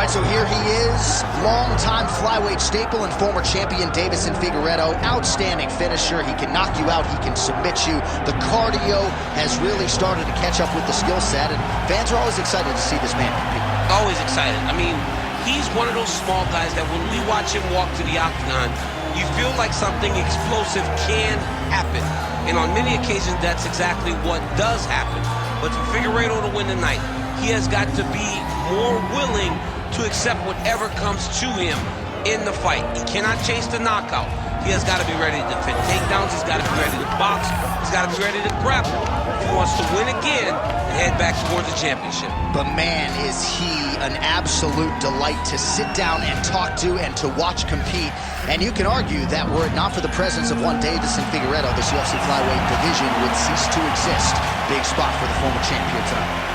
right, so here he is, longtime flyweight staple and former champion Deiveson Figueiredo. Outstanding finisher. He can knock you out. He can submit you. The cardio has really started to catch up with the skill set, and fans are always excited to see this man compete. Always excited. I mean, he's one of those small guys that when we watch him walk to the octagon, you feel like something explosive can happen. And on many occasions, that's exactly what does happen. But for Figueiredo to win tonight, he has got to be more willing to accept whatever comes to him in the fight. He cannot chase the knockout. He has got to be ready to defend takedowns. He's got to be ready to box. He's got to be ready to grapple. If he wants to win again and head back towards the championship. But man, is he an absolute delight to sit down and talk to and to watch compete. And you can argue that were it not for the presence of one Deiveson Figueiredo, this UFC flyweight division would cease to exist. Big spot for the former champion tonight.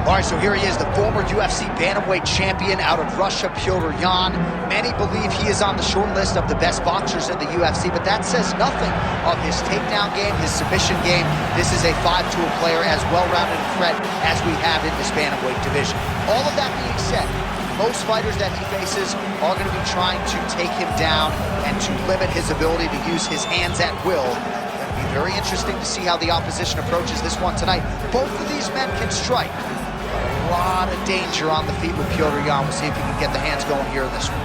All right, so here he is, the former UFC Bantamweight champion out of Russia, Petr. Many believe he is on the short list of the best boxers in the UFC, but that says nothing of his takedown game, his submission game. This is a five-tool player, as well-rounded a threat as we have in this Bantamweight division. All of that being said, most fighters that he faces are going to be trying to take him down and to limit his ability to use his hands at will. It's going to be very interesting to see how the opposition approaches this one tonight. Both of these men can strike. A lot of danger on the feet with Petr. We'll see if he can get the hands going here in this one.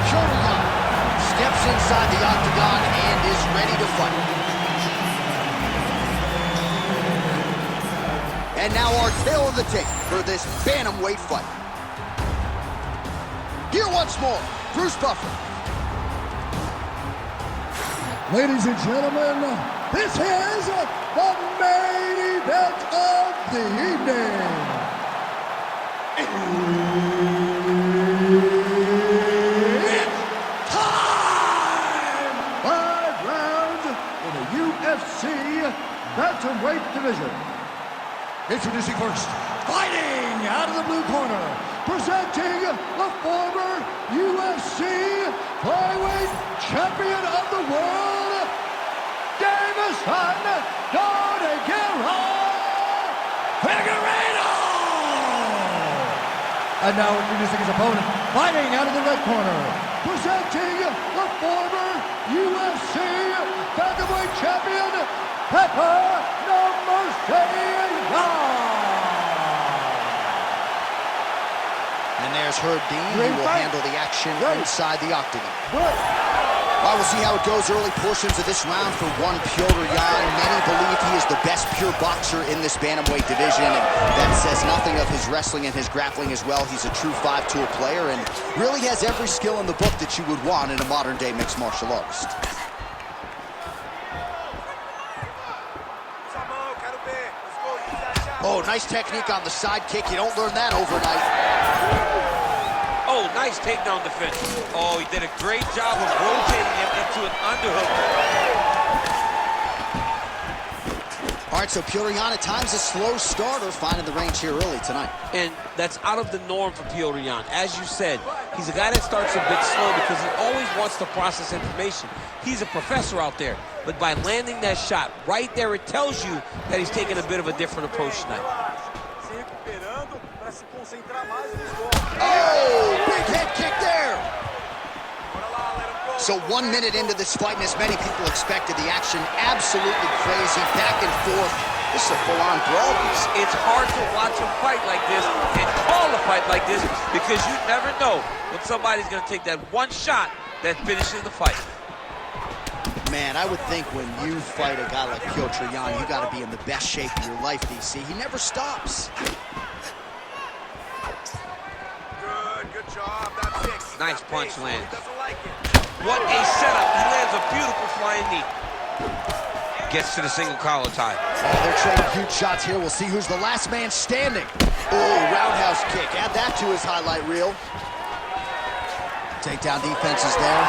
Petr steps inside the octagon and is ready to fight. And now our tale of the tape for this bantamweight fight. Here once more, Bruce Buffer. Ladies and gentlemen, this is the main event of the evening. It's time! 5 rounds in the UFC Bantamweight division. Introducing first, fighting out of the blue corner, presenting the former UFC flyweight champion of the world, Deiveson Figueiredo! And now introducing his opponent, fighting out of the red corner, presenting the former UFC Bantamweight champion, Petr. And there's Herb Dean, who will handle the action inside the octagon. Well, we'll see how it goes. Early portions of this round for one Petr. Many believe he is the best pure boxer in this bantamweight division, and that says nothing of his wrestling and his grappling as well. He's a true five-tool player and really has every skill in the book that you would want in a modern-day mixed martial artist. Oh, nice technique on the side kick. You don't learn that overnight. Oh, nice takedown defense. Oh, he did a great job of rotating him into an underhook. All right, so Petr. At times a slow starter, finding the range here early tonight. And that's out of the norm for Petr. As you said, he's a guy that starts a bit slow because he always wants to process information. He's a professor out there, but by landing that shot right there, it tells you that he's taking a bit of a different approach tonight. Oh, big head kick there. So 1 minute into this fight, and as many people expected, the action absolutely crazy, back and forth. This is a full-on brawl. It's hard to watch a fight like this and call a fight like this because you never know when somebody's going to take that one shot that finishes the fight. Man, I would think when you fight a guy like Petr. You got to be in the best shape of your life, DC. He never stops. Good job. That's it. Nice punch lands. What a setup. He lands a beautiful flying knee. Gets to the single collar tie. Oh, they're trading huge shots here. We'll see who's the last man standing. Oh, roundhouse kick. Add that to his highlight reel. Takedown defense is there.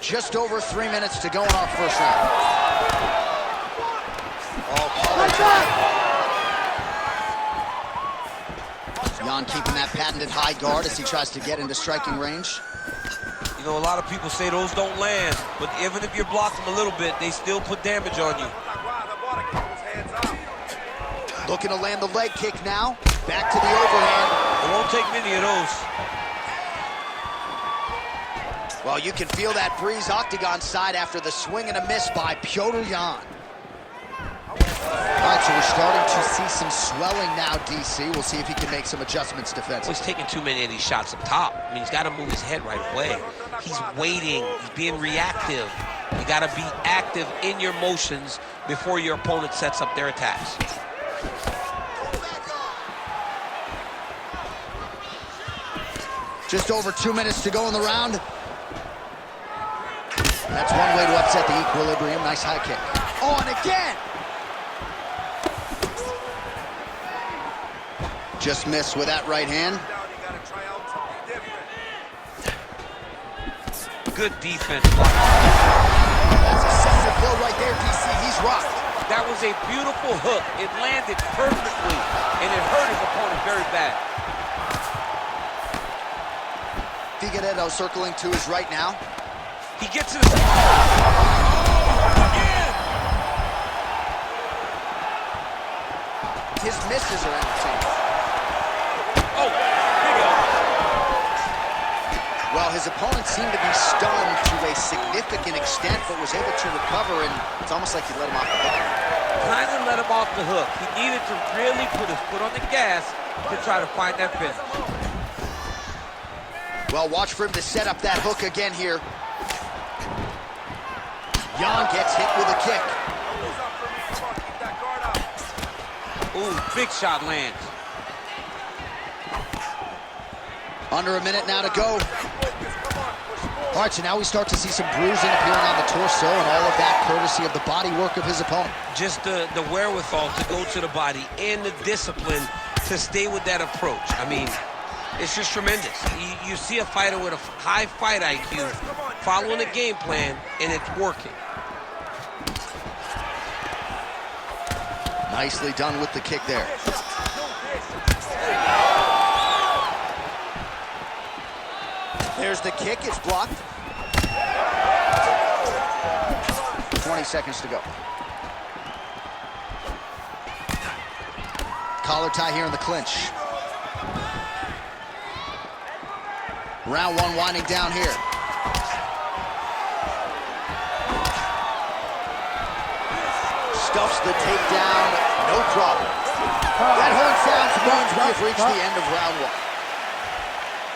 Just over 3 minutes to go in our first round. Oh, collar tie. Jan keeping that patented high guard as he tries to get into striking range. You know, a lot of people say those don't land, but even if you block them a little bit, they still put damage on you. Looking to land the leg kick now. Back to the overhand. It won't take many of those. Well, you can feel that breeze octagon side after the swing and a miss by Petr Yan. All right, so we're starting to see some swelling now, DC. We'll see if he can make some adjustments defensively. He's taking too many of these shots up top. I mean, he's got to move his head right away. He's waiting. He's being reactive. You got to be active in your motions before your opponent sets up their attacks. Just over 2 minutes to go in the round. That's one way to upset the equilibrium. Nice high kick. Oh, and again! Just missed with that right hand. Good defense. That's a solid blow right there, DC. He's rocked. That was a beautiful hook. It landed perfectly, and it hurt his opponent very bad. Figueiredo circling to his right now. He gets to the... Again! His misses are entertaining. Oh, big up. Well, his opponent seemed to be stunned to a significant extent, but was able to recover, and it's almost like he let him off the hook. Kind of let him off the hook. He needed to really put his foot on the gas to try to find that finish. Well, watch for him to set up that hook again here. Jan gets hit with a kick. Ooh, big shot lands. Under a minute now to go. All right, so now we start to see some bruising appearing on the torso, and all of that courtesy of the body work of his opponent. Just the wherewithal to go to the body and the discipline to stay with that approach. I mean, it's just tremendous. You see a fighter with a high fight IQ following a game plan, and it's working. Nicely done with the kick there. There's the kick, it's blocked. 20 seconds to go. Collar tie here in the clinch. Round one winding down here. Stuffs the takedown, no problem. That horn sounds means we have reached the end of round one.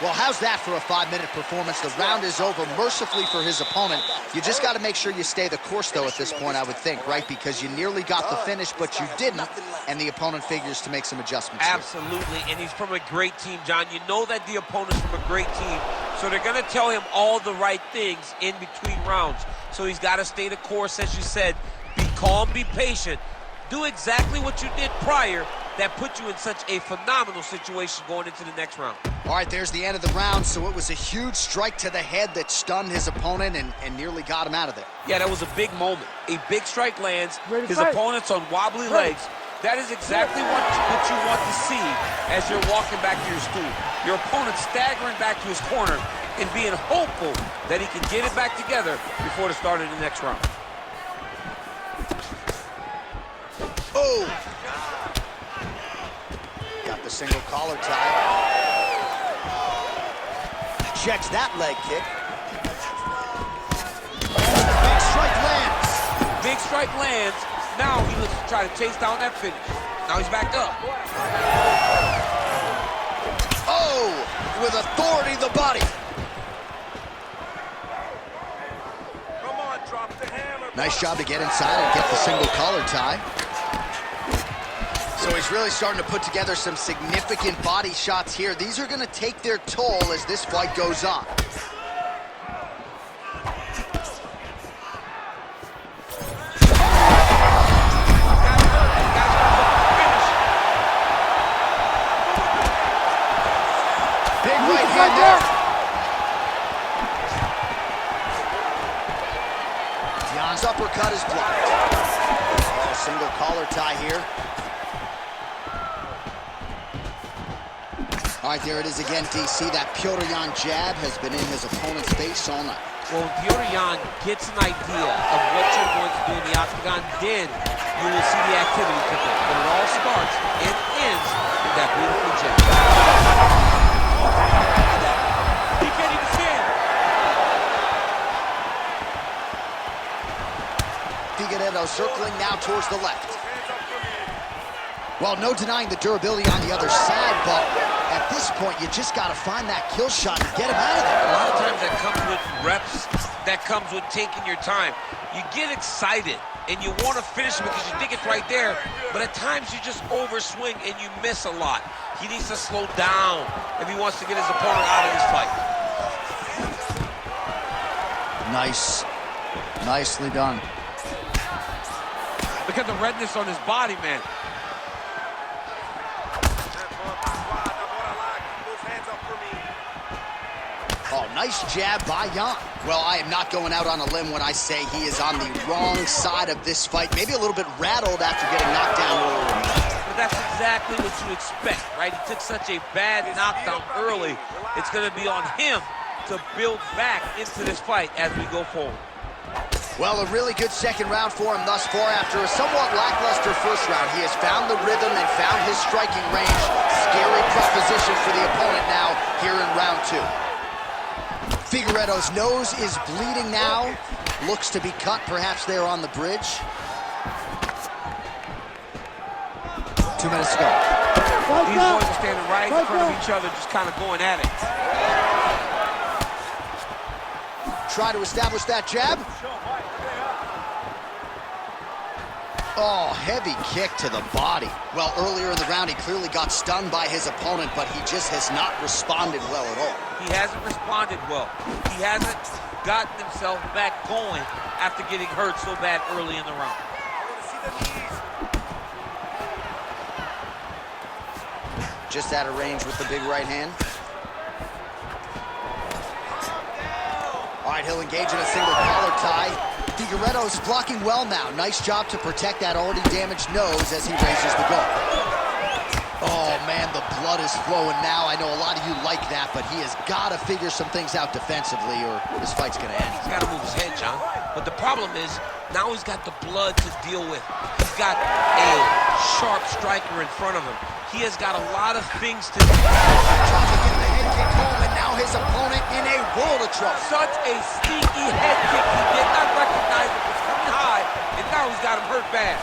Well, how's that for a 5-minute performance? The round is over mercifully for his opponent. You just got to make sure you stay the course, though, at this point, I would think, right? Because you nearly got the finish, but you didn't, and the opponent figures to make some adjustments. Absolutely, and he's from a great team, John. You know that the opponent's from a great team, so they're going to tell him all the right things in between rounds. So he's got to stay the course, as you said. Be calm, be patient. Do exactly what you did prior that put you in such a phenomenal situation going into the next round. All right, there's the end of the round, so it was a huge strike to the head that stunned his opponent and nearly got him out of there. Yeah, that was a big moment. A big strike lands, his opponent's on wobbly legs. That is exactly what you want to see as you're walking back to your stool. Your opponent staggering back to his corner and being hopeful that he can get it back together before the start of the next round. Oh! Got the single collar tie. Checks that leg kick. Big strike lands. Big strike lands. Now he looks to try to chase down that finish. Now he's backed up. Oh! With authority, the body. Come on, drop the hammer. Nice job to get inside and get the single collar tie. So he's he's really starting to put together some significant body shots here. These are going to take their toll as this fight goes on. Big right hand there. Jan's uppercut is blocked. Oh, single collar tie here. All right, there it is again, DC. That Petr jab has been in his opponent's face all night. Well, when Petr gets an idea of what you're going to do in the octagon, then you will see the activity pick up. But it all starts and ends with that beautiful jab. He can't even see it. Figueiredo circling now towards the left. Well, no denying the durability on the other side, but at this point, you just got to find that kill shot and get him out of there. A lot of times that comes with reps, that comes with taking your time. You get excited, and you want to finish it because you think it's right there, but at times you just overswing and you miss a lot. He needs to slow down if he wants to get his opponent out of this fight. Nice. Nicely done. Look at the redness on his body, man. Oh, nice jab by Jan. Well, I am not going out on a limb when I say he is on the wrong side of this fight. Maybe a little bit rattled after getting knocked down earlier. But that's exactly what you expect, right? He took such a bad knockdown early. It's going to be on him to build back into this fight as we go forward. Well, a really good second round for him thus far. After a somewhat lackluster first round, he has found the rhythm and found his striking range. Scary proposition for the opponent now here in round two. Figueiredo's nose is bleeding now. Looks to be cut, perhaps there on the bridge. 2 minutes to go. These boys are standing right in front of each other, just kind of going at it. Try to establish that jab. Oh, heavy kick to the body. Well, earlier in the round, he clearly got stunned by his opponent, but he just has not responded well at all. He hasn't responded well. He hasn't gotten himself back going after getting hurt so bad early in the round. Just out of range with the big right hand. All right, he'll engage in a single collar tie. Figueiredo is blocking well now. Nice job to protect that already damaged nose as he raises the guard. Oh, man, the blood is flowing now. I know a lot of you like that, but he has got to figure some things out defensively or this fight's going to end. He's got to move his head, John. But the problem is, now he's got the blood to deal with. He's got a sharp striker in front of him. He has got a lot of things to do. Trying to get the head kick home, and now his opponent in a world of trouble. Such a sneaky head kick. He did not recognize it was coming high, and now he's got him hurt bad.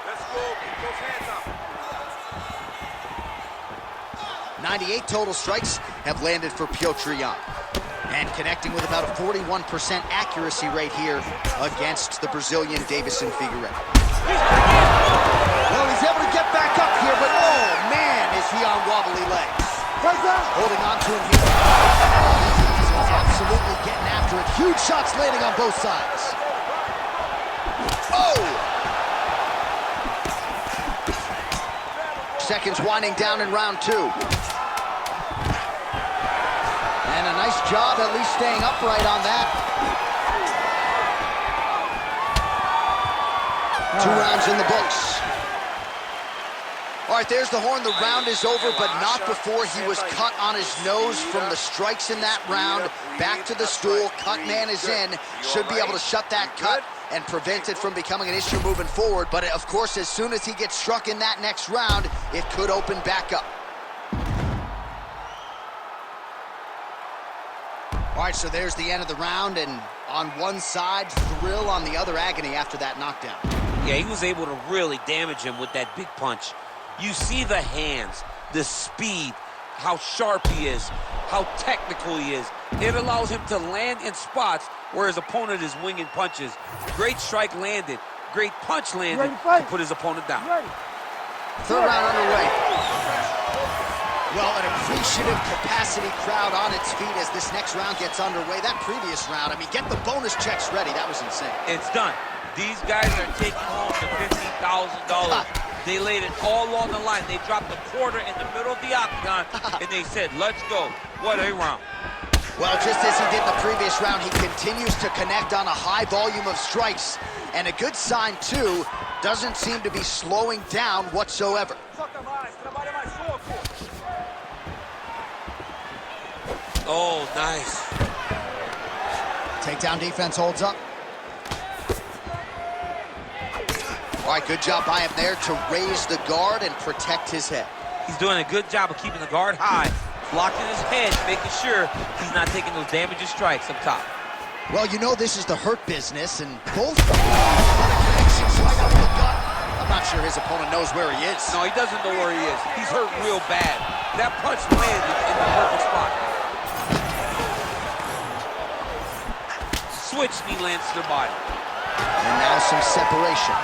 Let's go. Keep those hands up. 98 total strikes have landed for Petr Yan. And connecting with about a 41% accuracy rate here against the Brazilian Deiveson Figueiredo. Well, he's able to get back up here, but oh man, is he on wobbly legs. Holding on to him here. These guys are absolutely getting after it. Huge shots landing on both sides. Oh! Seconds winding down in round two. And a nice job at least staying upright on that. 2 rounds in the books. All right, there's the horn. The round is over, but not before he was cut on his nose from the strikes in that round. Back to the stool. Cut man is in. Should be able to shut that cut and prevent it from becoming an issue moving forward. But, of course, as soon as he gets struck in that next round, it could open back up. All right, so there's the end of the round, and on one side, thrill, on the other, agony after that knockdown. Yeah, he was able to really damage him with that big punch. You see the hands, the speed, how sharp he is, how technical he is. It allows him to land in spots where his opponent is winging punches. Great strike landed. Great punch landed to put his opponent down. Third round underway. Well, an appreciative capacity crowd on its feet as this next round gets underway. That previous round, I mean, get the bonus checks ready. That was insane. It's done. These guys are taking home the $15,000. They laid it all on the line. They dropped a quarter in the middle of the octagon, and they said, let's go. What a round. Well, just as he did in the previous round, he continues to connect on a high volume of strikes. And a good sign, too, doesn't seem to be slowing down whatsoever. Oh, nice. Takedown defense holds up. All right, good job by him there to raise the guard and protect his head. He's doing a good job of keeping the guard high, blocking his head, making sure he's not taking those damaging strikes up top. Well, you know this is the hurt business, and both connections right up the gut. I'm not sure his opponent knows where he is. No, he doesn't know where he is. He's hurt real bad. That punch landed in the perfect spot. Switch knee lands to the body. And now some separation.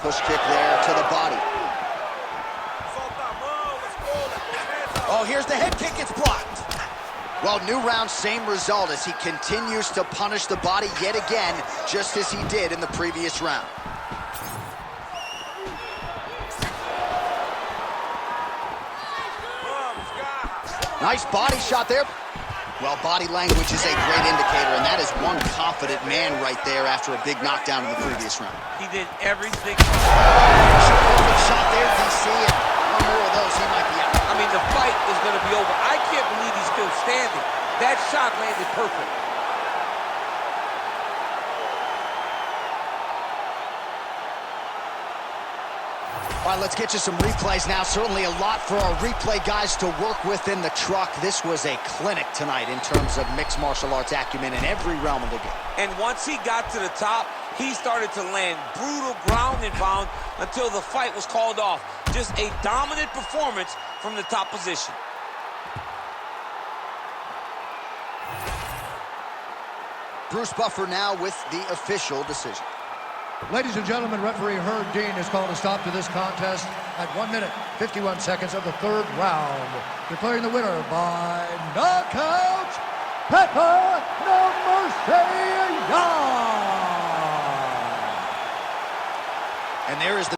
Push kick there to the body. Oh, here's the head kick, it's blocked. Well, new round, same result as he continues to punish the body yet again, just as he did in the previous round. Nice body shot there. Well, body language is a great indicator, and that is one confident man right there after a big knockdown in the previous round. He did everything. Perfect shot there, DC, and one more of those, he might be out. I mean, the fight is going to be over. I can't believe he's still standing. That shot landed perfect. All right, let's get you some replays now. Certainly a lot for our replay guys to work with in the truck. This was a clinic tonight in terms of mixed martial arts acumen in every realm of the game. And once he got to the top, he started to land brutal ground and pound until the fight was called off. Just a dominant performance from the top position. Bruce Buffer now with the official decision. Ladies and gentlemen, referee Herb Dean has called a stop to this contest at 1 minute, 51 seconds of the third round, declaring the winner by knockout, Petr No Mercy Young. And there is the